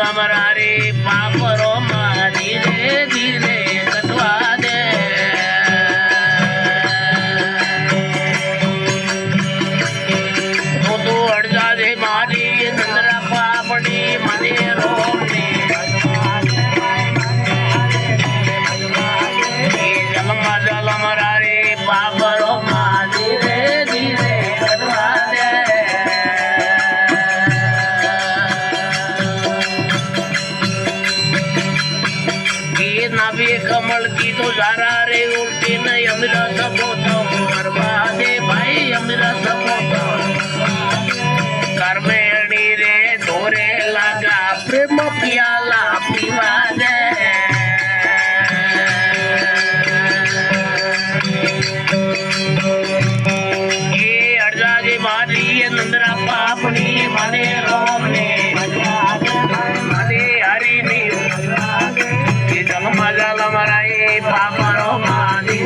जलमरा रे पापरो मा धीरे धीरे कटवा दे तो अड़जा दे मारी नंदरा पापड़ी मने रोने जलमरा रे पापरो मा धीरे धीरे कटवा दे नाभि कमल की तो जारा रे उल्टी न अमीरा सपोतो मरवा दे भाई अमीरा सपोतो कर्मेणी रे धोरे लगा प्रेम पियाला पीवा दे ये अर्जा जी मारी नंदरा पापनी मने रोमने मने हरी नी जलमरा ये पापरो मानी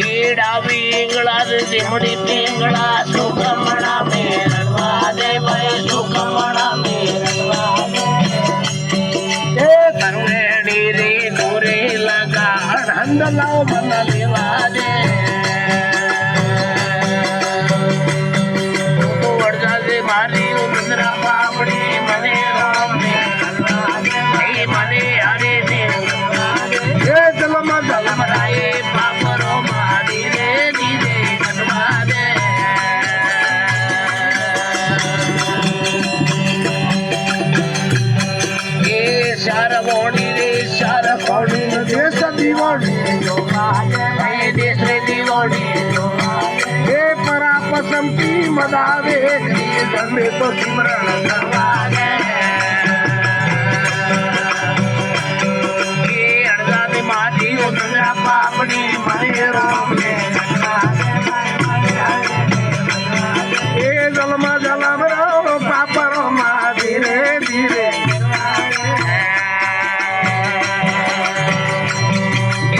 ईडावी इंगला जिमड़ी पिंगला सुखमणा में रखवा दे भाई सुखमणा में रखवा दे करवेणी रे दूरे लगा हंद लाओ मन लेवा दे मारी उंदरा पापड़ी मने रोमने मने हरे ये जलमरा ये पापरो मा धीरे धीरे कटवा दे ये शारवोणी रे शारवोणी देश दीवानी देश रे दीवानी ये परापसम की मदावे घर में तो सिमरण करवा दे ये अड़जा दे माटी उंदरा पापड़ी मने रोमने ये जलमरा पापरो मा धीरे धीरे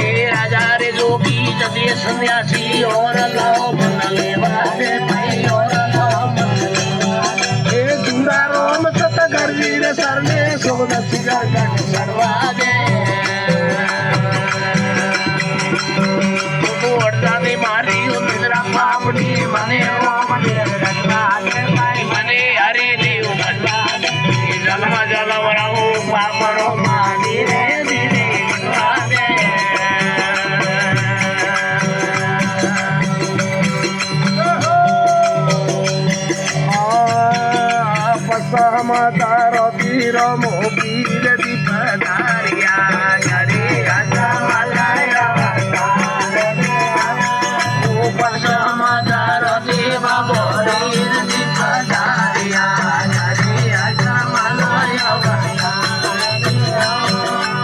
ये राजा रे जोगी जदे सन्यासी और लाओ मन लेवा दे भाई और वीर सरने सोदसी सरवा दे तो अड़जा दे मारी उंदरा पापड़ी मने रोमने मने हरे देव जलमरा पापरो मा धीरे धीरे कटवा दे समातारो तीर मोबील दीपधारिया हरे राजा मलाया समातारो देवा बोरीर दीपधारिया हरे राजा मलाया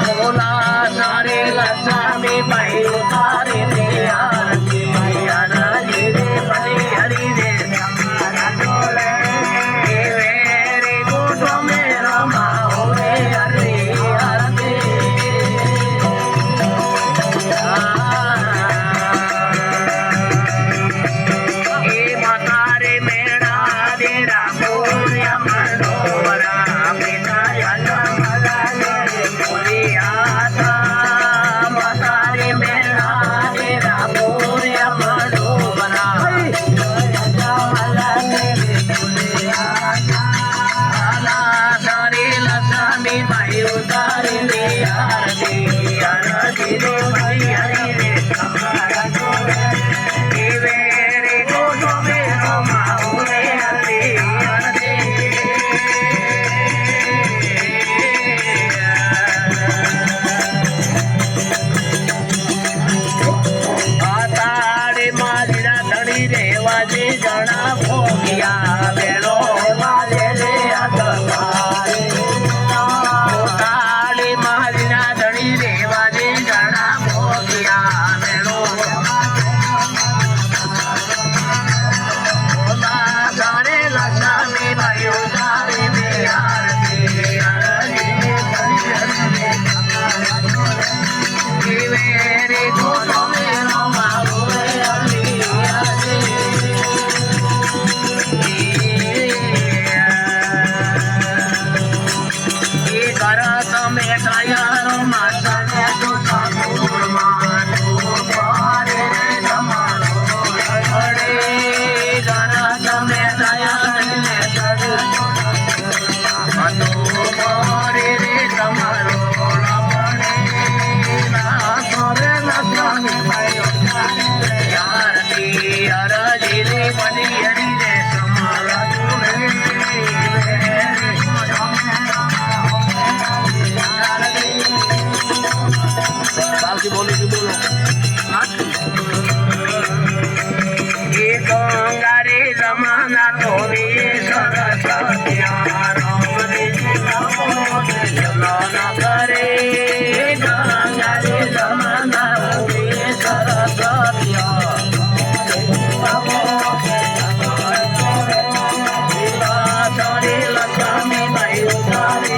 बोला सारे लक्ष्मी भाई उतारे दे आरती मैया राजी रे बड़ी हरी रे દયાળો માતાને તો ઠાકોરમાં મારે તમારો અડે દારા તમે દયાળને તડો મારે રે તમારો લપડે ના કરે નસામી ભાઈઓ યારતી અરજી રે બની હરી રે તમારા જોડે બોલો એ ગંગારે રમાના તો રે સરસ ના કરે ગંગારે રમાના રે સરસ લક્ષ્મી ભાઈ ઉતારે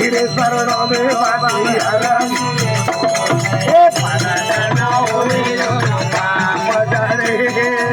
રે શરણો મે વાતી હરણ એ પાદના ઓલી પાપ દરે હરી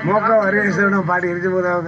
મોકો હરે શરણો પાડી બોલાવ